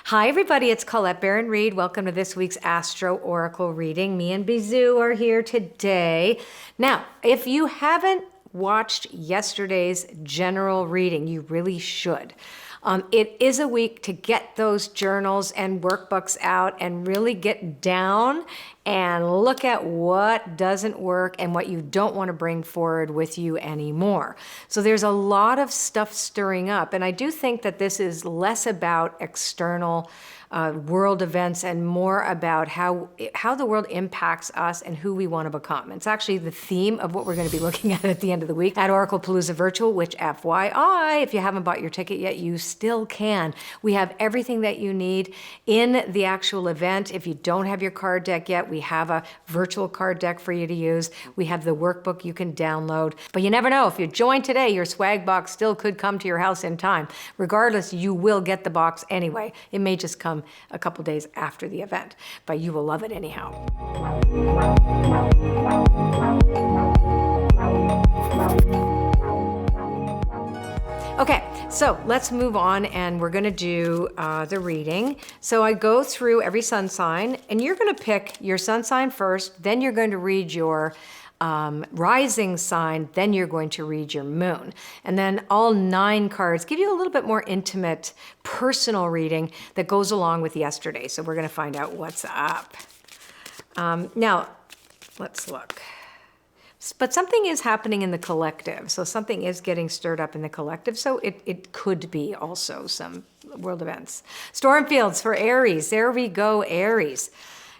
Hi, everybody. It's Colette Baron-Reid. Welcome to this week's Astro Oracle reading. Me and Bizou are here today. Now, if you haven't watched yesterday's general reading, you really should. It is a week to get those journals and workbooks out and really get down and look at what doesn't work and what you don't want to bring forward with you anymore. So there's a lot of stuff stirring up, and I do think that this is less about external world events and more about how the world impacts us and who we want to become. It's actually the theme of what we're going to be looking at the end of the week at Oracle Palooza Virtual, which FYI, if you haven't bought your ticket yet, you still can. We have everything that you need in the actual event. If you don't have your card deck yet, we have a virtual card deck for you to use. We have the workbook you can download. But you never know, if you join today, your swag box still could come to your house in time. Regardless, you will get the box anyway. It may just come a couple days after the event, but you will love it anyhow. Okay, so let's move on, and we're going to do the reading. So I go through every sun sign, and you're going to pick your sun sign first, then you're going to read your rising sign, then you're going to read your moon. And then all 9 cards give you a little bit more intimate, personal reading that goes along with yesterday. So we're going to find out what's up. Now, let's look. But something is happening in the collective. So something is getting stirred up in the collective. So it could be also some world events. Storm fields for Aries. There we go, Aries.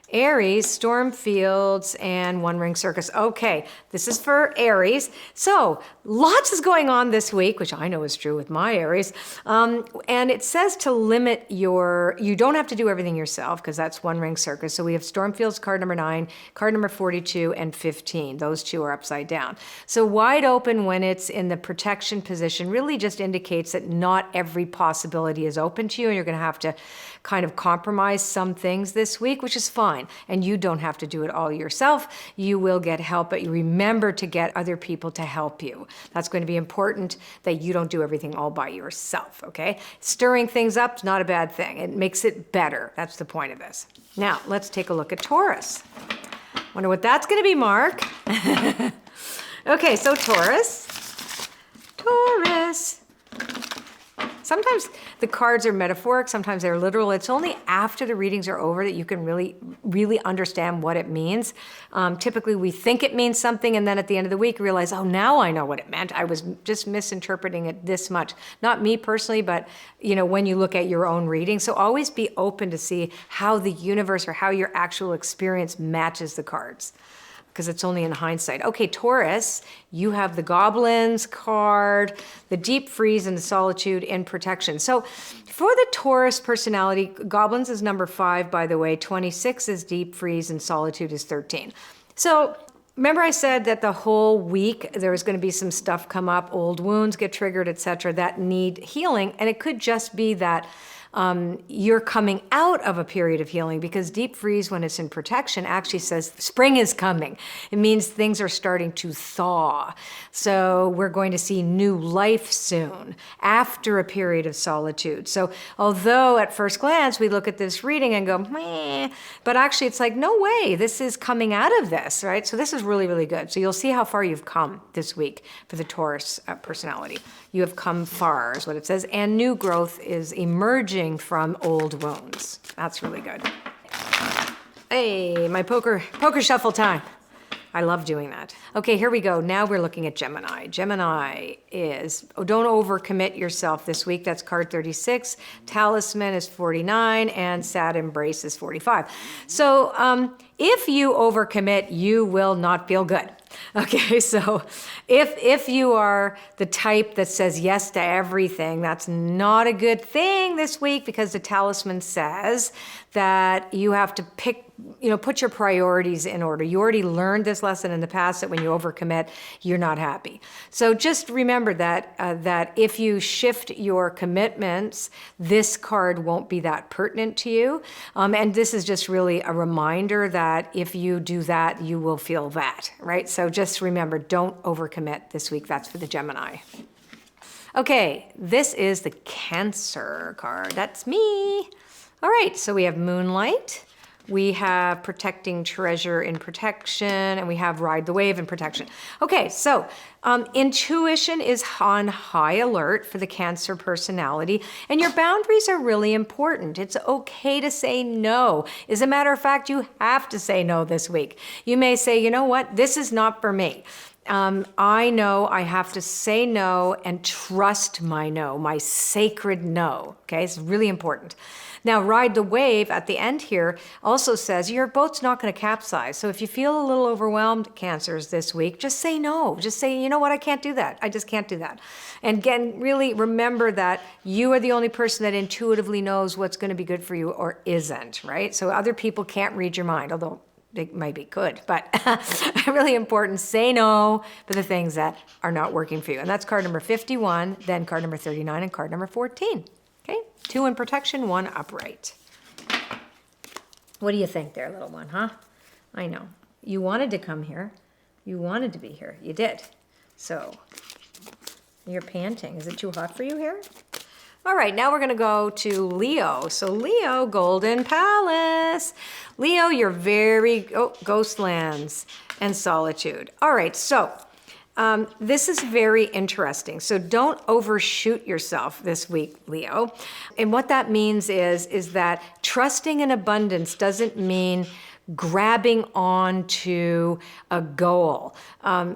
Aries, storm fields, and one ring circus. Okay, this is for Aries. So lots is going on this week, which I know is true with my Aries. And it says to limit you don't have to do everything yourself because that's one ring circus. So we have storm fields card number 9, card number 42, and 15. Those two are upside down. So wide open when it's in the protection position really just indicates that not every possibility is open to you, and you're going to have to kind of compromise some things this week, which is fine. And you don't have to do it all yourself. You will get help, but you remember to get other people to help you. That's going to be important, that you don't do everything all by yourself, okay? Stirring things up is not a bad thing. It makes it better. That's the point of this. Now, let's take a look at Taurus. Wonder what that's going to be, Mark. Okay, so Taurus. Sometimes the cards are metaphoric, sometimes they're literal. It's only after the readings are over that you can really understand what it means. Typically we think it means something, and then at the end of the week realize, oh, now I know what it meant. I was just misinterpreting it this much. Not me personally, but when you look at your own reading. So always be open to see how the universe or how your actual experience matches the cards, because it's only in hindsight. Okay, Taurus, you have the Goblins card, the Deep Freeze, and the Solitude in protection. So for the Taurus personality, Goblins is number 5, by the way, 26 is Deep Freeze, and Solitude is 13. So remember I said that the whole week there was going to be some stuff come up, old wounds get triggered, etc., that need healing, and it could just be that you're coming out of a period of healing, because Deep Freeze, when it's in protection, actually says spring is coming. It means things are starting to thaw. So we're going to see new life soon after a period of solitude. So although at first glance we look at this reading and go, meh, but actually it's like, no way, this is coming out of this, right? So this is really, really good. So you'll see how far you've come this week for the Taurus personality. You have come far, is what it says, and new growth is emerging from old wounds. That's really good. Hey, my poker shuffle time. I love doing that. Okay, here we go. Now we're looking at Gemini. Gemini is, don't overcommit yourself this week. That's card 36. Talisman is 49, and Sad Embrace is 45. So if you overcommit, you will not feel good. Okay, so if you are the type that says yes to everything, that's not a good thing this week, because the Talisman says that you have to put your priorities in order. You already learned this lesson in the past, that when you overcommit, you're not happy. So just remember that if you shift your commitments, this card won't be that pertinent to you. And this is just really a reminder that if you do that, you will feel that, right? So just remember, don't overcommit this week. That's for the Gemini. Okay, this is the Cancer card. That's me. All right, so we have Moonlight, we have Protecting Treasure in Protection, and we have Ride the Wave in Protection. Okay, so intuition is on high alert for the Cancer personality, and your boundaries are really important. It's okay to say no. As a matter of fact, you have to say no this week. You may say, you know what, this is not for me. I know I have to say no and trust my no, my sacred no. Okay, it's really important. Now, Ride the Wave at the end here also says your boat's not going to capsize. So if you feel a little overwhelmed, Cancers, this week, just say no. Just say, you know what, I can't do that. I just can't do that. And again, really remember that you are the only person that intuitively knows what's going to be good for you or isn't, right? So other people can't read your mind, although they maybe could, but really important, say no for the things that are not working for you. And that's card number 51, then card number 39, and card number 14. Okay, 2 in protection, 1 upright. What do you think there, little one, huh? I know. You wanted to come here. You wanted to be here. You did. So you're panting. Is it too hot for you here? All right, now we're going to go to Leo. So Leo, Golden Palace. Leo, you're very, Ghostlands and Solitude. All right, so this is very interesting. So don't overshoot yourself this week, Leo. And what that means is that trusting in abundance doesn't mean grabbing onto a goal.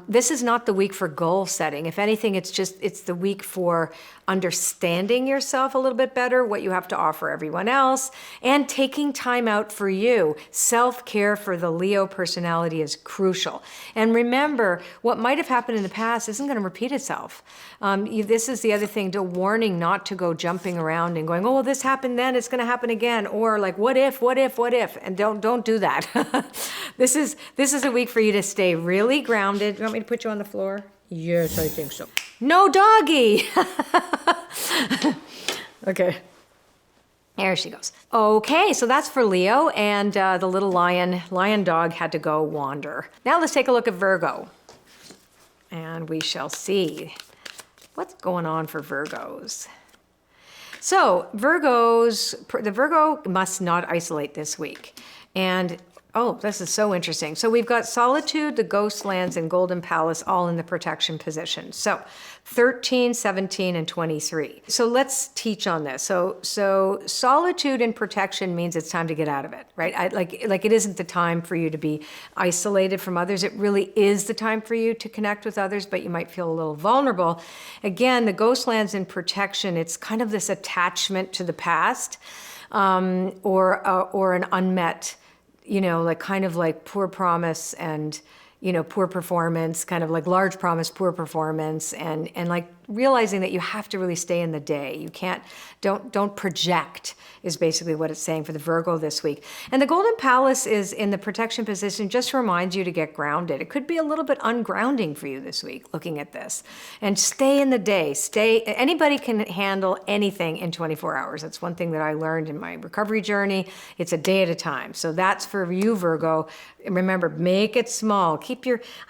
This is not the week for goal setting. If anything, it's the week for understanding yourself a little bit better, what you have to offer everyone else, and taking time out for you. Self-care for the Leo personality is crucial. And remember, what might have happened in the past isn't going to repeat itself. This is the other thing, a warning not to go jumping around and going, oh, well, this happened then, it's going to happen again. Or like, what if? And don't do that. This is a week for you to stay really grounded. You want me to put you on the floor? Yes, I think so. No doggy. Okay. There she goes. Okay, so that's for Leo, and the little lion dog had to go wander. Now let's take a look at Virgo. And we shall see what's going on for Virgos. So the Virgo must not isolate this week. And oh, this is so interesting. So we've got Solitude, the Ghostlands, and Golden Palace all in the protection position. So 13, 17, and 23. So let's teach on this. So solitude and protection means it's time to get out of it, right? Like it isn't the time for you to be isolated from others. It really is the time for you to connect with others, but you might feel a little vulnerable. Again, the Ghostlands and protection, it's kind of this attachment to the past, or an unmet, like kind of like poor promise and, poor performance, kind of like large promise, poor performance, and like realizing that you have to really stay in the day. You can't, don't project is basically what it's saying for the Virgo this week. And the Golden Palace is in the protection position, just reminds you to get grounded. It could be a little bit ungrounding for you this week, looking at this. And stay in the day. Anybody can handle anything in 24 hours. That's one thing that I learned in my recovery journey. It's a day at a time. So that's for you, Virgo. Remember, make it small.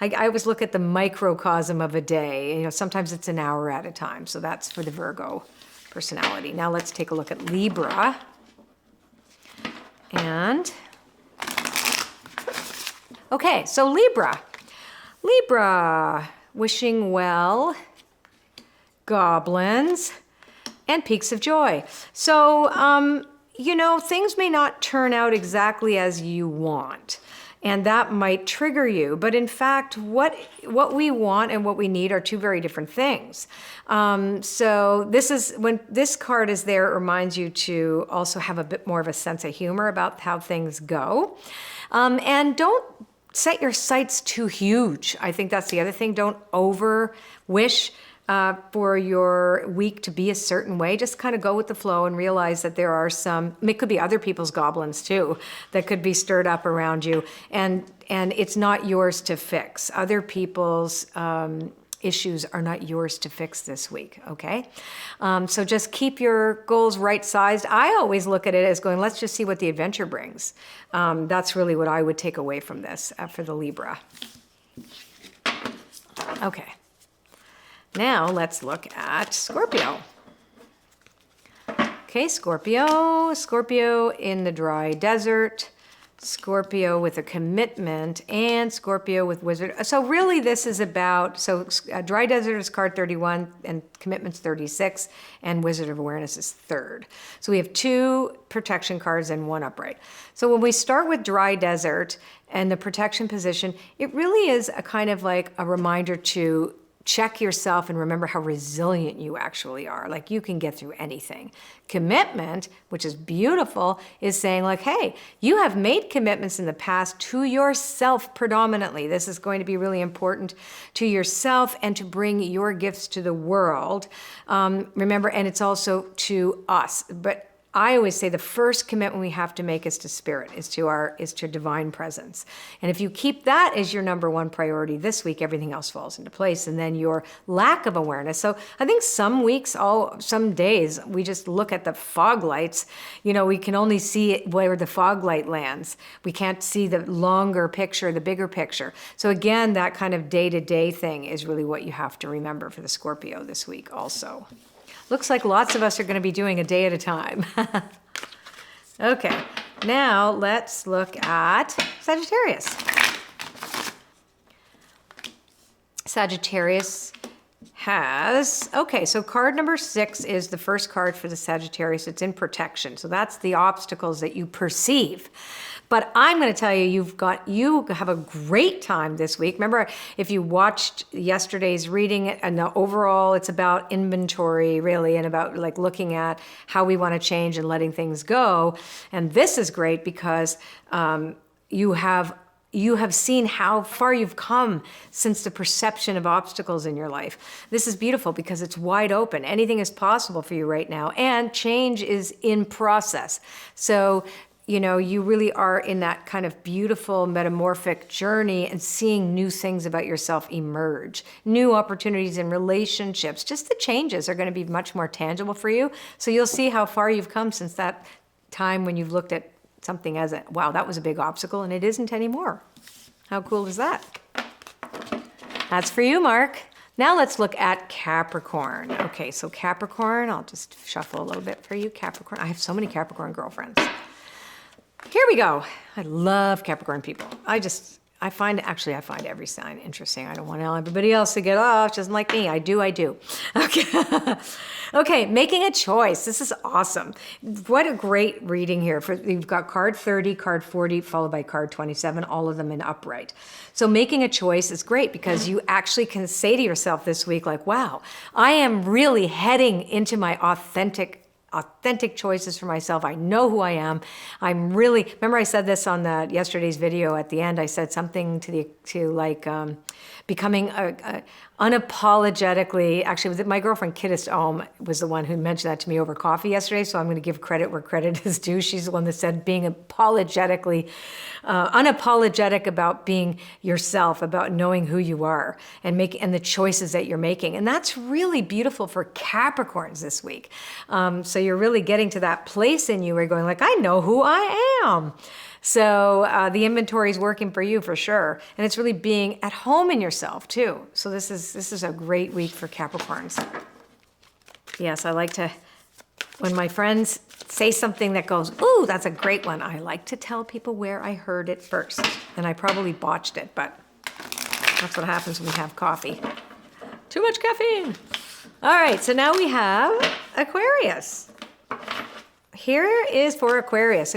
I always look at the microcosm of a day. Sometimes it's an hour at a time. So that's for the Virgo personality. Now let's take a look at Libra. And, okay, so Libra, wishing well, goblins, and peaks of joy. So, things may not turn out exactly as you want. And that might trigger you. But in fact, what we want and what we need are two very different things. So this is, when this card is there, it reminds you to also have a bit more of a sense of humor about how things go. And don't set your sights too huge. I think that's the other thing. Don't over-wish for your week to be a certain way. Just kind of go with the flow and realize that there are it could be other people's goblins too, that could be stirred up around you. And it's not yours to fix. Other people's issues are not yours to fix this week, okay? So just keep your goals right-sized. I always look at it as going, let's just see what the adventure brings. That's really what I would take away from this for the Libra. Okay. Now let's look at Scorpio. Okay, Scorpio. Scorpio in the dry desert. Scorpio with a commitment, and Scorpio with wizard. So really this is about, dry desert is card 31 and commitment's 36 and wizard of awareness is 3rd. So we have 2 protection cards and 1 upright. So when we start with dry desert and the protection position, it really is a kind of like a reminder to check yourself and remember how resilient you actually are. Like you can get through anything. Commitment, which is beautiful, is saying like, hey, you have made commitments in the past to yourself predominantly. This is going to be really important to yourself and to bring your gifts to the world. Remember, and it's also to us. But I always say the first commitment we have to make is to spirit, is to divine presence. And if you keep that as your number 1 priority this week, everything else falls into place. And then your lack of awareness. So I think some weeks, some days, we just look at the fog lights. You know, we can only see where the fog light lands. We can't see the longer picture, the bigger picture. So again, that kind of day-to-day thing is really what you have to remember for the Scorpio this week also. Looks like lots of us are going to be doing a day at a time. Okay, now let's look at Sagittarius. Sagittarius has, okay, so card number 6 is the first card for the Sagittarius. It's in protection. So that's the obstacles that you perceive. But I'm going to tell you, you have a great time this week. Remember, if you watched yesterday's reading, and the overall, it's about inventory really, and about like looking at how we want to change and letting things go. And this is great because you have seen how far you've come since the perception of obstacles in your life. This is beautiful because it's wide open. Anything is possible for you right now, and change is in process. So, you know, you really are in that kind of beautiful metamorphic journey and seeing new things about yourself emerge, new opportunities in relationships. Just the changes are going to be much more tangible for you. So you'll see how far you've come since that time when you've looked at something as wow, that was a big obstacle, and it isn't anymore. How cool is that? That's for you, Mark. Now let's look at Capricorn. Okay, so Capricorn, I'll just shuffle a little bit for you. Capricorn, I have so many Capricorn girlfriends. Here we go. I love Capricorn people. I find every sign interesting. I don't want everybody else to get off, just like me. I do. Okay. Okay, making a choice. This is awesome. What a great reading here. You've got card 30, card 40, followed by card 27, all of them in upright. So making a choice is great because you actually can say to yourself this week, like, wow, I am really heading into my authentic choices for myself. I know who I am. Remember I said this on yesterday's video at the end. I said something becoming unapologetically, actually my girlfriend Kiddist Ohm was the one who mentioned that to me over coffee yesterday, so I'm going to give credit where credit is due. She's the one that said being unapologetic about being yourself, about knowing who you are and the choices that you're making. And that's really beautiful for Capricorns this week. So you're really getting to that place in you where you're going like, I know who I am. So the inventory is working for you for sure. And it's really being at home in yourself too. So this is a great week for Capricorns. Yes, I like to, when my friends say something that goes, ooh, that's a great one, I like to tell people where I heard it first. And I probably botched it, but that's what happens when we have coffee. Too much caffeine. All right, so now we have Aquarius. Here is for Aquarius.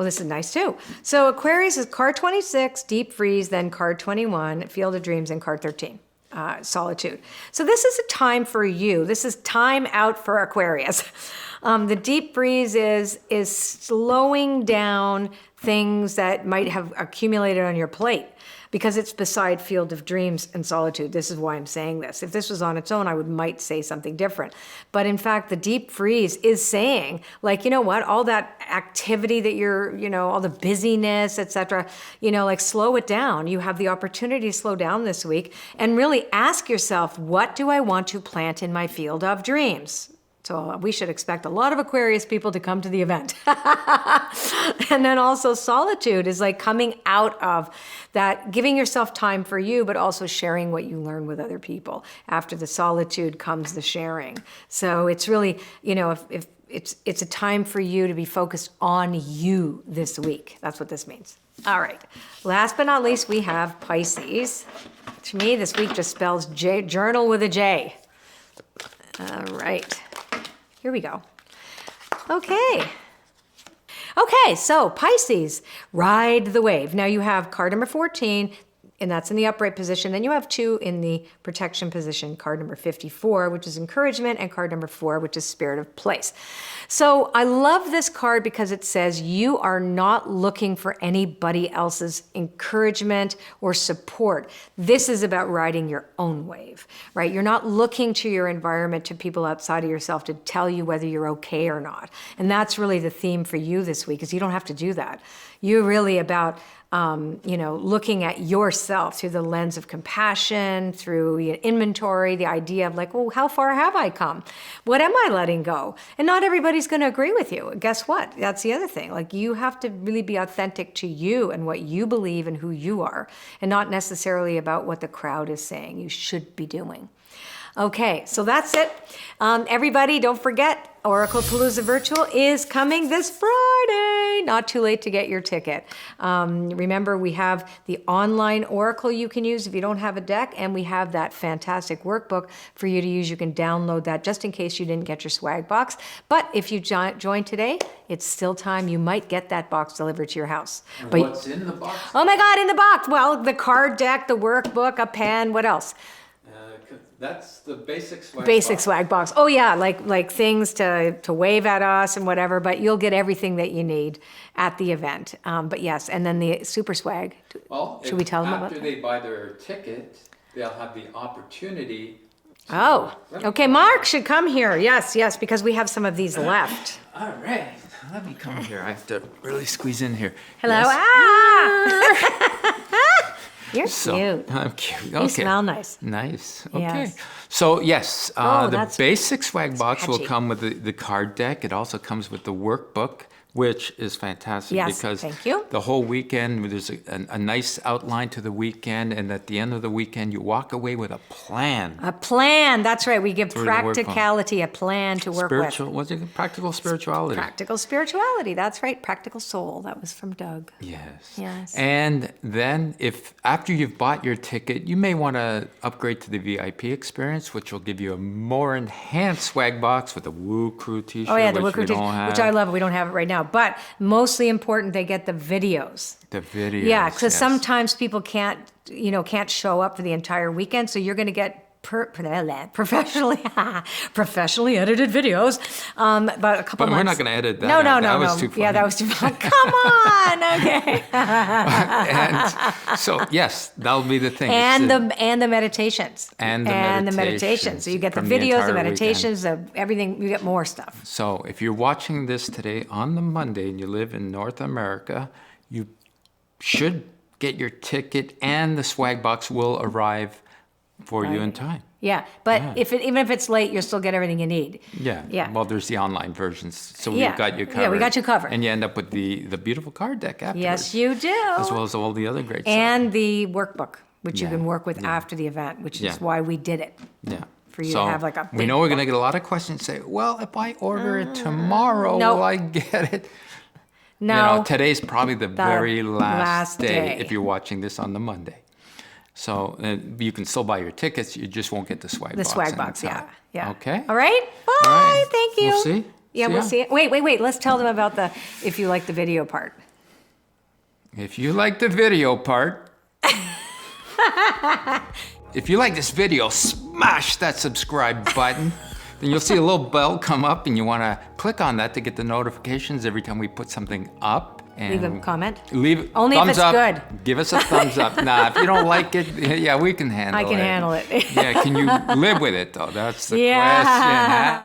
Oh, this is nice too. So Aquarius is card 26, Deep Freeze, then card 21, Field of Dreams, and card 13, Solitude. So this is a time for you. This is time out for Aquarius. The Deep Freeze is slowing down things that might have accumulated on your plate, because it's beside Field of Dreams and Solitude. This is why I'm saying this. If this was on its own, I might say something different. But in fact, the Deep Freeze is saying, like, you know what, all that activity that all the busyness, etc., like slow it down. You have the opportunity to slow down this week and really ask yourself, what do I want to plant in my Field of Dreams? So we should expect a lot of Aquarius people to come to the event. And then also solitude is like coming out of that, giving yourself time for you, but also sharing what you learn with other people. After the solitude comes the sharing. So it's really, if it's a time for you to be focused on you this week. That's what this means. All right. Last but not least, we have Pisces. To me, this week just spells journal with a J. All right. Here we go. Okay, so Pisces, ride the wave. Now you have card number 14, and that's in the upright position. Then you have 2 in the protection position, card number 54, which is encouragement, and card number 4, which is spirit of place. So I love this card because it says you are not looking for anybody else's encouragement or support. This is about riding your own wave, right? You're not looking to your environment, to people outside of yourself to tell you whether you're okay or not. And that's really the theme for you this week, is you don't have to do that. You're really about looking at yourself through the lens of compassion, through inventory, the idea of like, well, how far have I come? What am I letting go? And not everybody's going to agree with you. Guess what? That's the other thing. Like, you have to really be authentic to you and what you believe and who you are, and not necessarily about what the crowd is saying you should be doing. Okay, so that's it. Everybody, don't forget, Oracle Palooza Virtual is coming this Friday. Not too late to get your ticket. Remember, we have the online Oracle you can use if you don't have a deck, and we have that fantastic workbook for you to use. You can download that just in case you didn't get your swag box. But if you join today, it's still time. You might get that box delivered to your house. And but what's in the box? Oh my God, in the box. Well, the card deck, the workbook, a pen, what else? That's the basic swag box. Swag box. Oh yeah, like things to wave at us and whatever, but you'll get everything that you need at the event. But yes, and then the super swag. Well, should we tell them about after that? they buy their ticket, they'll have the opportunity. Oh, okay, Mark should come here. Yes, because we have some of these left. All right, let me come here. I have to really squeeze in here. Hello. Yes. You're cute. I'm cute. You smell nice. Nice. Okay. Yes. So yes, the that's basic swag box will patchy. come with the card deck. It also comes with the workbook, which is fantastic because thank you. The whole weekend there's a nice outline to the weekend, and at the end of the weekend you walk away with a plan. A plan. That's right. We give For you to work on. practicality, a plan to work with. What's it? Practical spirituality. Practical spirituality. That's right. Practical soul. That was from Doug. Yes. And then if after you've bought your ticket, you may want to upgrade to the VIP experience, which will give you a more enhanced swag box with a Woo Crew t-shirt. Oh yeah, the which Woo Crew we don't have. which I love. We don't have it right now, but mostly important, they get the videos. The videos. Yeah, because yes. sometimes people can't show up for the entire weekend, so you're going to get professionally edited videos. But a couple But months. we're not going to edit that. No. That was too funny. Yeah, that was too fun. Come on, okay. And so yes, that'll be the thing. And the meditations. And the meditations. meditations So you get the from the videos, the entire meditations, everything. You get more stuff. So if you're watching this today on the Monday and you live in North America, you should get your ticket, and the swag box will arrive for you in time. Yeah, but even if it's late, you'll still get everything you need. Yeah. Well, there's the online versions, so Yeah. we've got you covered. Yeah, we got you covered. And you end up with the beautiful card deck afterwards. Yes, you do. As well as all the other great And the workbook, which you Yeah. can work with after the event, which Yeah. is why we did it. stuff. Yeah. For you to have like a we big know we're going to get a lot of questions. Say, well, if I order it tomorrow, Nope. will I get it? No. Today's probably the very last day day. if you're watching this on the Monday. So you can still buy your tickets. You just won't get the swag box. The swag in box, time. yeah. Okay. All right. Bye. All right. Thank you. We'll see. Yeah, we'll see it. Wait. Let's tell them about if you like the video part. If you like the video part, if you like this video, smash that subscribe button. Then you'll see a little bell come up, and you want to click on that to get the notifications every time we put something up. And Leave a comment. Leave Only if thumbs it's up. good. Give us a thumbs up. Nah, if you don't like it, yeah, we can handle it. I can handle it. Yeah, can you live with it though? That's the Yeah. question. Huh?